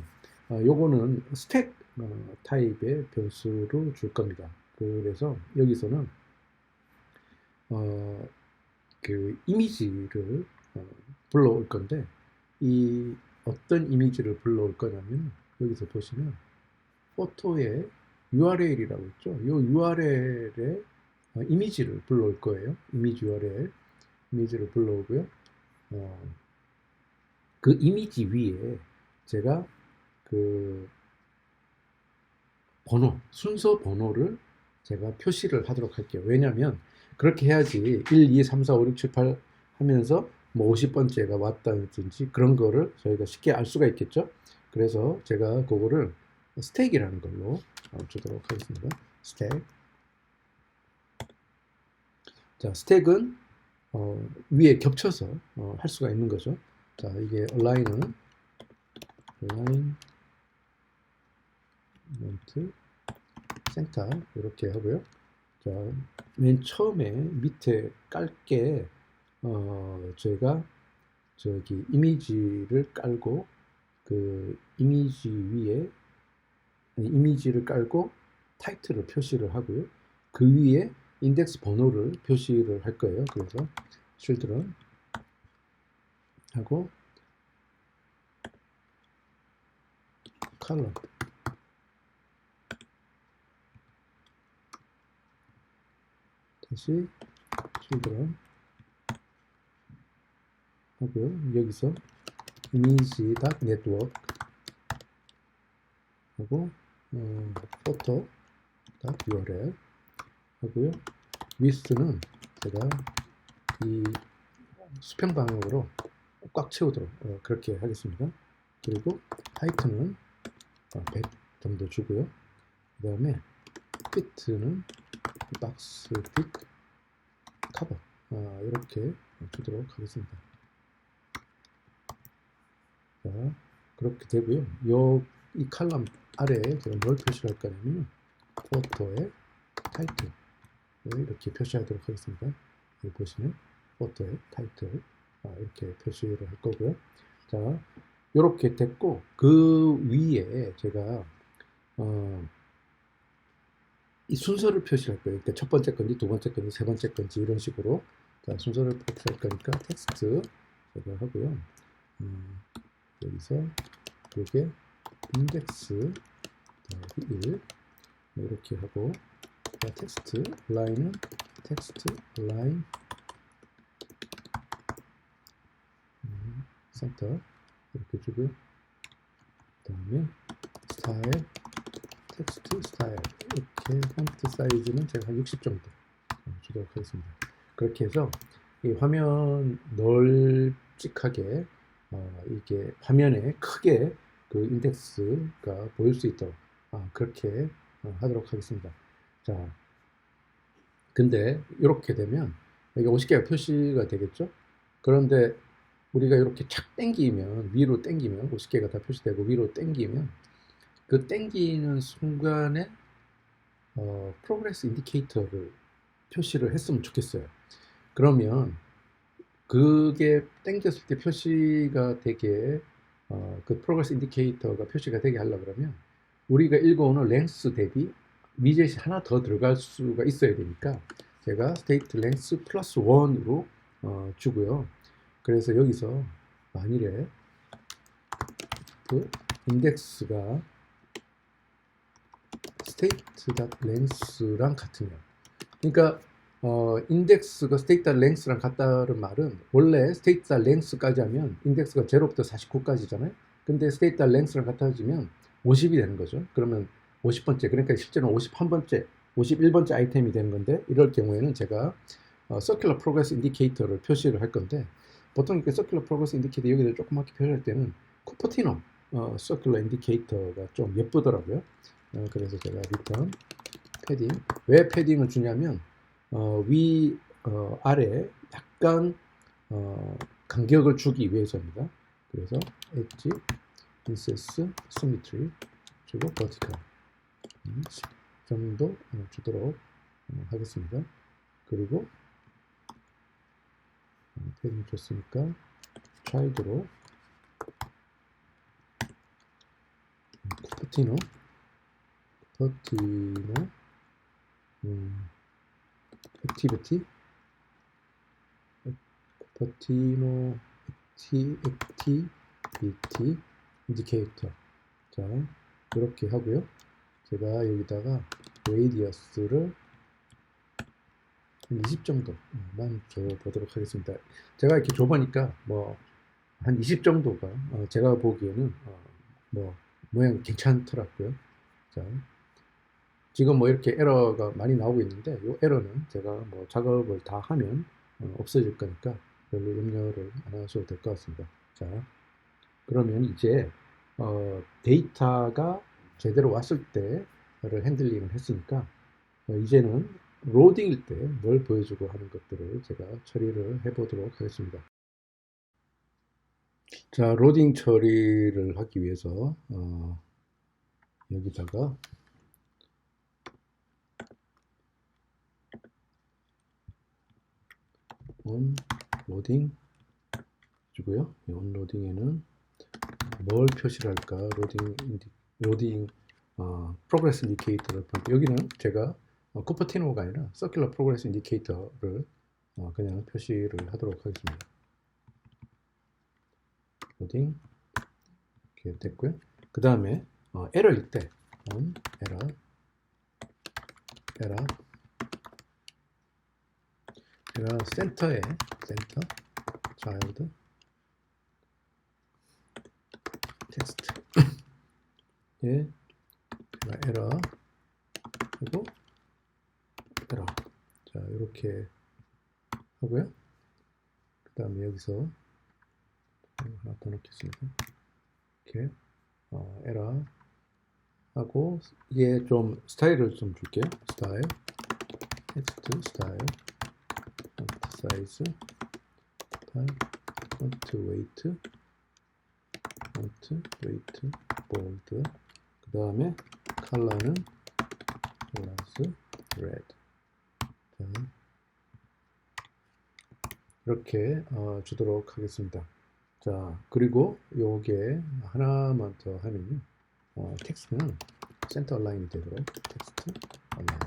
요거는 스택 타입의 변수로 줄 겁니다. 그래서 여기서는 그 이미지를 불러올 건데 이 어떤 이미지를 불러올 거냐면 여기서 보시면 포토의 URL이라고 있죠. 이 URL에 이미지를 불러올 거예요. 이미지 URL 이미지를 불러오고요. 그 이미지 위에 제가 그 번호, 순서 번호를 제가 표시를 하도록 할게요. 왜냐하면 그렇게 해야지 1, 2, 3, 4, 5, 6, 7, 8 하면서 뭐 50번째가 왔다든지 그런 거를 저희가 쉽게 알 수가 있겠죠. 그래서 제가 그거를 스택이라는 걸로 주도록 하겠습니다. 스택. 자, 스택은 위에 겹쳐서 할 수가 있는 거죠. 자, 이게 얼라인은 alignment 센터 이렇게 하고요. 자, 맨 처음에 밑에 깔게 제가 저기 이미지를 깔고 그 이미지 위에 이미지를 깔고 타이틀을 표시를 하고요. 그 위에 인덱스 번호를 표시를 할 거예요. 그래서 children 하고 column 다시 children 하고요. 여기서 image.network 하고 photo.url 하고요. width는 제가 이 수평 방향으로 꽉 채우도록 그렇게 하겠습니다. 그리고 하이트는 100 정도 주고요. 그 다음에 fit는 박스 핏 커버 이렇게 주도록 하겠습니다. 자, 그렇게 되고요. 이 칼럼 아래에 제가 뭘 표시할 거냐면 포토의 타이틀 이렇게 표시하도록 하겠습니다. 여기 보시면 포토의 타이틀 이렇게 표시를 할 거고요. 자, 이렇게 됐고 그 위에 제가 이 순서를 표시할 거예요. 그러니까 첫 번째 건지 두 번째 건지 세 번째 건지 이런 식으로 자, 순서를 표시할 거니까 텍스트 제가 하고요. 여기서 이게 인덱스 1 이렇게 하고 자, 텍스트 라인은 텍스트 라인 센터 이렇게 주고요. 그 다음에 스타일 텍스트 스타일 이렇게 폰트 사이즈는 제가 한 60 정도 주도록 하겠습니다. 그렇게 해서 이 화면 널찍하게 이게 화면에 크게 그 인덱스가 보일 수 있도록 그렇게 하도록 하겠습니다. 자, 근데 이렇게 되면 여기 50개가 표시가 되겠죠? 그런데 우리가 이렇게 착 당기면 위로 당기면 50개가 다 표시되고 위로 당기면 그 당기는 순간에 프로그레스 인디케이터를 표시를 했으면 좋겠어요. 그러면 그게 당겼을 때 표시가 되게 그 프로그레스 인디케이터가 표시가 되게 하려고 그러면 우리가 읽어오는 랭스 대비 미젯이 하나 더 들어갈 수가 있어야 되니까 제가 state length 플러스 1으로 주고요. 그래서 여기서 만일에 그 인덱스가 state.length랑 같으면, 그러니까 인덱스가 state.length랑 같다는 말은 원래 state.length까지 하면 인덱스가 0부터 49까지잖아요. 근데 state.length랑 같아지면 50이 되는 거죠. 그러면 50번째, 그러니까 실제로는 51번째, 51번째 아이템이 되는 건데, 이럴 경우에는 제가 circular progress indicator를 표시를 할 건데, 보통 이렇게 circular progress indicator 여기를 조그맣게 표시할 때는 쿠퍼티노 circular indicator가 좀 예쁘더라고요. 그래서 제가 return 패딩, 왜 패딩을 주냐면 아래 약간 간격을 주기 위해서입니다. 그래서 엣지, 인세스, 시미트리 주고 버티컬 10 정도 주도록 하겠습니다. 그리고 패딩 줬으니까 차일드로 쿠퍼티노 액티비티 버티노 액티비티 인디케이터. 자, 이렇게 하고요. 제가 여기다가 레이디어스를 20 정도만 줘보도록 하겠습니다. 제가 이렇게 줘보니까 뭐 한 20 정도가 제가 보기에는 뭐 모양 괜찮더라고요. 자, 지금 뭐 이렇게 에러가 많이 나오고 있는데, 이 에러는 제가 뭐 작업을 다 하면 없어질 거니까 별로 염려를 안 하셔도 될 것 같습니다. 자, 그러면 이제 데이터가 제대로 왔을 때를 핸들링을 했으니까 이제는 로딩일 때 뭘 보여주고 하는 것들을 제가 처리를 해보도록 하겠습니다. 자, 로딩 처리를 하기 위해서 여기다가 on 로딩 주고요. on 로딩에는 뭘 표시를 할까? 로딩 프로그레스 인디케이터를 볼때, 여기는 제가 쿠퍼티노가 아니라 서큘러 프로그레스 인디케이터를 그냥 표시를 하도록 하겠습니다. 로딩 이렇게 됐고요. 그 다음에 에러일 때 on 에러 제가 센터 child 텍스트에 제가 에러 하고 에러, 자 이렇게 하고요. 그 다음에 여기서 하나 더 넣겠습니다. 이렇게 에러 하고, 이게 좀 스타일을 좀 줄게요. 스타일 텍스트 스타일 폰트 사이즈 폰트 웨이트 볼드, 그 다음에 컬러는 클래스 레드. 이렇게 주도록 하겠습니다. 자, 그리고 요게 하나만 더 하면요, 텍스트는 센터 얼라인이 되도록 텍스트 얼라인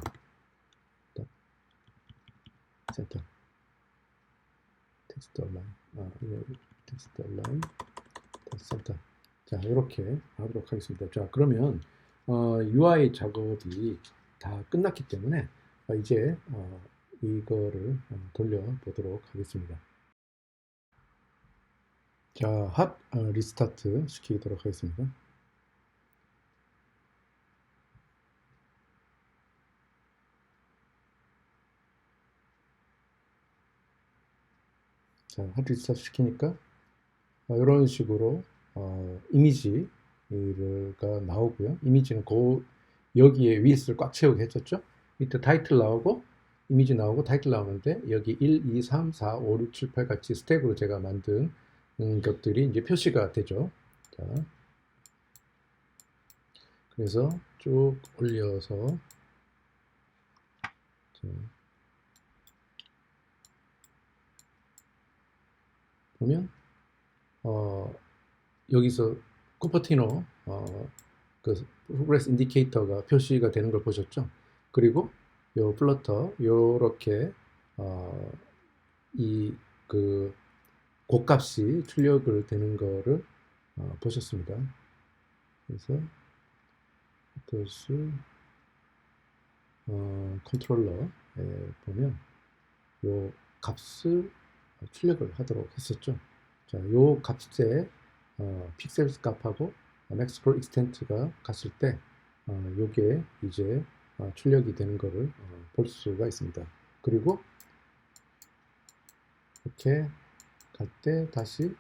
센터 텍스트 얼라인 텍스트 얼라인 센터. 자, 이렇게 하도록 하겠습니다. 자, 그러면 UI 작업이 다 끝났기 때문에 이제 이거를 돌려보도록 하겠습니다. 자, 핫 리스타트 시키도록 하겠습니다. 자, 핫 리스타트 시키니까 이런 식으로 이미지가 나오고요. 이미지는 여기에 위스를 꽉 채우게 했었죠. 밑에 타이틀 나오고 이미지 나오고 타이틀 나오는데, 여기 1, 2, 3, 4, 5, 6, 7, 8 같이 스택으로 제가 만든 것들이 이제 표시가 되죠. 자, 그래서 쭉 올려서 자, 보면 여기서 쿠퍼티노 그 프로그레스 인디케이터가 표시가 되는 걸 보셨죠? 그리고 요 플러터 요렇게 이 그 고값이 출력을 되는 거를 보셨습니다. 그래서 플러스 컨트롤러에 보면 요 값을 출력을 하도록 했었죠. 자, 요 값의 픽셀 값하고 맥스컬 익스텐트가 갔을 때 요게 이제 출력이 되는 거를 볼 수가 있습니다. 그리고 이렇게 갈 때 다시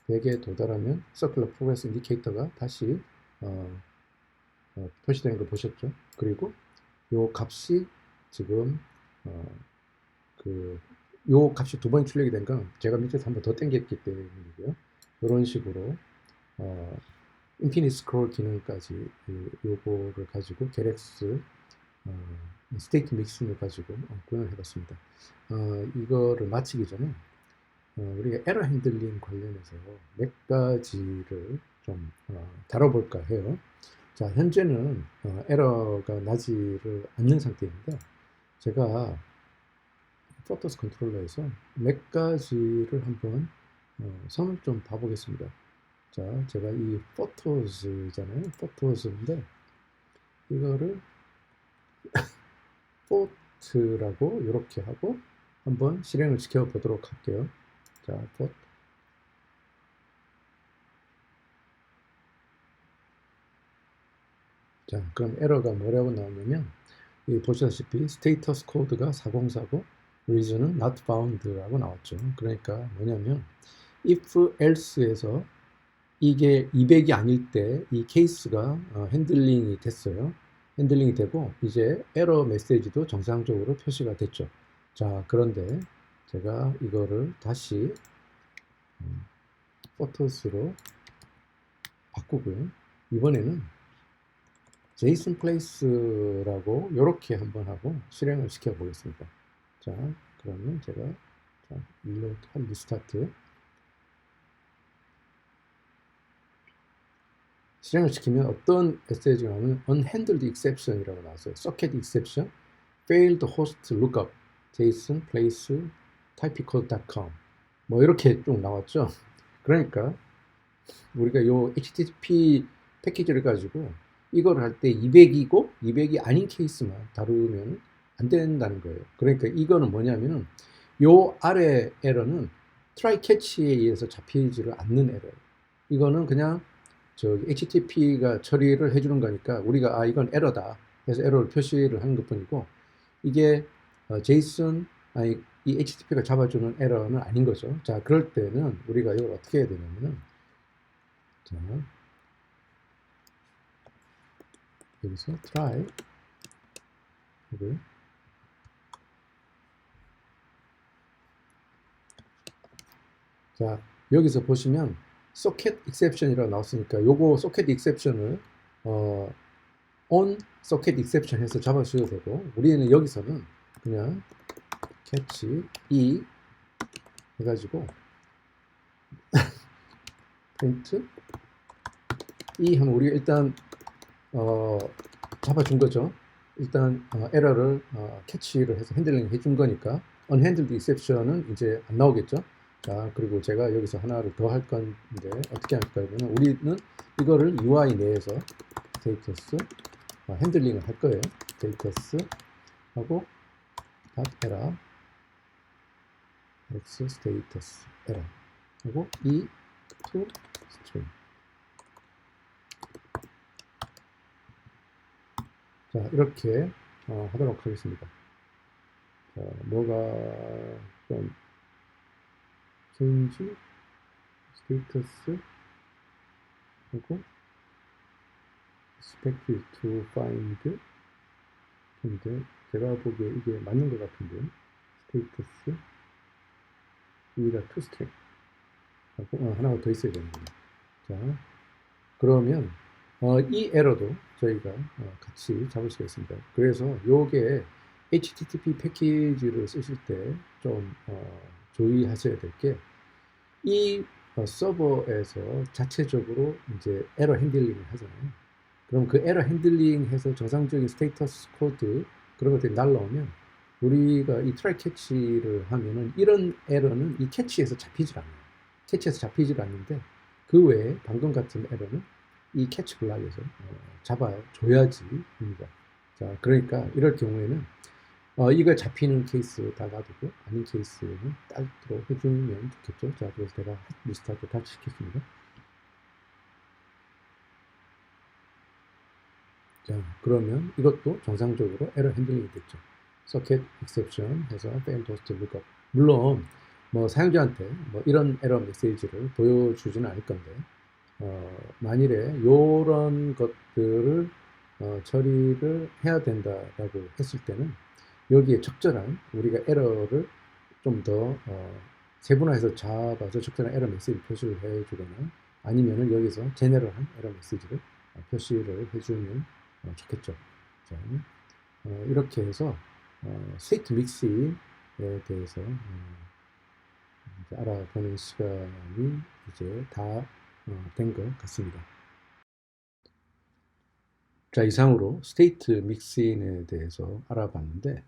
100에 도달하면 서큘러 프로그레스 인디케이터가 다시 표시되는 걸 보셨죠. 그리고 요 값이 지금 요 값이 두 번 출력이 된 건 제가 밑에서 한 번 더 당겼기 때문이고요. 이런 식으로 인피니트 스크롤 기능까지 요거를 가지고 게렉스 스테이트 믹싱을 가지고 구현을 해봤습니다. 이거를 마치기 전에 우리가 에러 핸들링 관련해서 몇 가지를 좀 다뤄볼까 해요. 자, 현재는 에러가 나지를 않는 상태인데 제가 포토스 컨트롤러에서 몇 가지를 한번 선을 좀 봐보겠습니다. 자, 제가 이 포토스잖아요. 포토스인데 이거를 포트라고 이렇게 하고 한번 실행을 시켜 보도록 할게요. 자, 포트. 자, 그럼 에러가 뭐라고 나오냐면 이 보시다시피 스테이터스 코드가 4049, reason은 not found라고 나왔죠. 그러니까 뭐냐면 if else에서 이게 200이 아닐 때 이 케이스가 핸들링이 됐어요. 핸들링이 되고 이제 에러 메시지도 정상적으로 표시가 됐죠. 자, 그런데 제가 이거를 다시 포토스로 바꾸고요. 이번에는 제이슨 플레이스라고 이렇게 한번 하고 실행을 시켜 보겠습니다. 자, 그러면 제가 일로 리스타트 실행을 시키면 어떤 메시지가 나오면 unhandled exception이라고 나왔어요. socket exception, failed host lookup, json place typicode.com 뭐 이렇게 쭉 나왔죠. 그러니까 우리가 요 HTTP 패키지를 가지고 이걸 할 때 200이고 200이 아닌 케이스만 다루면 안 된다는 거예요. 그러니까 이거는 뭐냐면은 요 아래 에러는 트라이 캐치에 의해서 잡히지를 않는 에러예요. 이거는 그냥 HTTP가 처리를 해주는 거니까 우리가 이건 에러다 해서 에러를 표시를 하는 것 뿐이고 이게 JSON 이 HTTP가 잡아주는 에러는 아닌 거죠. 자, 그럴 때는 우리가 이걸 어떻게 해야 되냐면은 자, 여기서 try 하고요. 자, 여기서 보시면 socket exception이라고 나왔으니까 요거 socket exception을 on socket exception 해서 잡아주셔도 되고 우리는 여기서는 그냥 catch e 해가지고 print e 하면 우리가 일단 잡아준 거죠. 일단 에러를 캐치를 해서 핸들링 해준 거니까 unhandled exception은 이제 안 나오겠죠. 자, 그리고 제가 여기서 하나를 더 할 건데 어떻게 할까요? 그러면 우리는 이거를 UI 내에서 status 핸들링을 할 거예요. status 하고 .error x status error 하고 e to string. 자, 이렇게 하도록 하겠습니다. 자, 뭐가 좀 change status 하고 expect to find 근데 제가 보기에 이게 맞는 것 같은데 status 여기다 toString 하고 하나가 더 있어야 되는 거예요. 자, 그러면 이 에러도 저희가 같이 잡을 수가 있습니다. 그래서 요게 HTTP 패키지를 쓰실 때 좀 주의하셔야 될 게 이 서버에서 자체적으로 이제 에러 핸들링을 하잖아요. 그럼 그 에러 핸들링해서 정상적인 스테이터스 코드 그런 것들이 날라오면 우리가 이 트라이 캐치를 하면은 이런 에러는 이 캐치에서 잡히질 않아요. 캐치에서 잡히질 않는데 그 외에 방금 같은 에러는 이 캐치 블락에서 잡아줘야지입니다. 자, 그러니까 이럴 경우에는 이거 잡히는 케이스다 놔두고 아닌 케이스는 따도록 해주면 좋겠죠. 자, 그래서 제가 리스타트 다시 시켰습니다. 자, 그러면 이것도 정상적으로 에러 핸들링이 됐죠. 서킷 익셉션 해서 fail host lookup. 물론 뭐 사용자한테 뭐 이런 에러 메시지를 보여주지는 않을 건데 만일에 이런 것들을 처리를 해야 된다라고 했을 때는 여기에 적절한 우리가 에러를 좀 더 세분화해서 잡아서 적절한 에러 메시지 표시를 해주거나 아니면은 여기서 제네럴한 에러 메시지를 표시를 해주면 좋겠죠. 자, 이렇게 해서 스테이트 믹싱에 대해서 알아보는 시간이 이제 다 된 것 같습니다. 자, 이상으로 스테이트 믹싱에 대해서 알아봤는데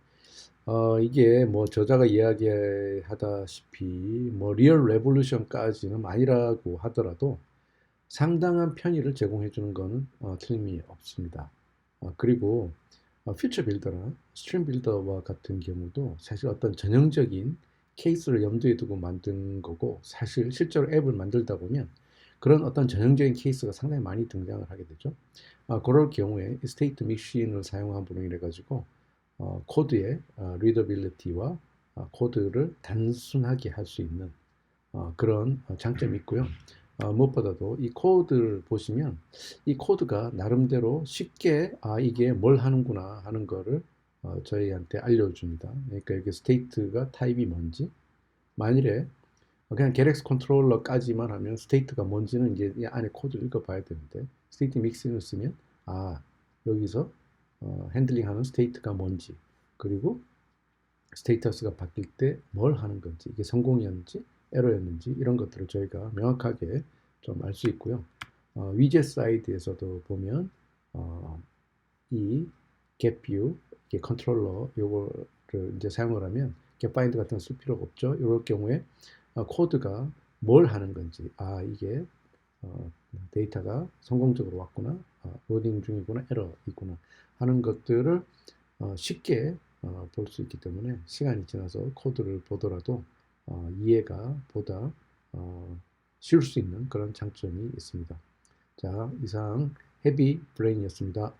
이게 뭐 저자가 이야기하다시피 뭐 리얼 레볼루션까지는 아니라고 하더라도 상당한 편의를 제공해 주는 것은 틀림이 없습니다. 그리고 퓨처 빌더나 스트림 빌더와 같은 경우도 사실 어떤 전형적인 케이스를 염두에 두고 만든 거고 사실 실제로 앱을 만들다 보면 그런 어떤 전형적인 케이스가 상당히 많이 등장을 하게 되죠. 그럴 경우에 스테이트 믹싱을 사용함으로 인해 가지고 코드의 리더빌리티와 코드를 단순하게 할 수 있는 그런 장점이 있고요. 무엇보다도 이 코드를 보시면 이 코드가 나름대로 쉽게 이게 뭘 하는구나 하는 거를 저희한테 알려줍니다. 그러니까 이게 스테이트가 타입이 뭔지 만일에 그냥 getX 컨트롤러까지만 하면 스테이트가 뭔지는 이제 이 안에 코드를 읽어봐야 되는데 스테이트 믹싱을 쓰면 여기서 핸들링하는 스테이트가 뭔지 그리고 스테이터스가 바뀔 때 뭘 하는 건지 이게 성공이었는지 에러였는지 이런 것들을 저희가 명확하게 좀 알 수 있고요. 위젯 사이드에서도 보면 이 getView, 이게 컨트롤러 요거를 이제 사용을 하면 getFind 같은 거 쓸 필요가 없죠. 이럴 경우에 코드가 뭘 하는 건지 이게 데이터가 성공적으로 왔구나, 로딩 중이구나, 에러 있구나 하는 것들을 쉽게 볼 수 있기 때문에 시간이 지나서 코드를 보더라도 이해가 보다 쉬울 수 있는 그런 장점이 있습니다. 자, 이상 헤비 브레인이었습니다.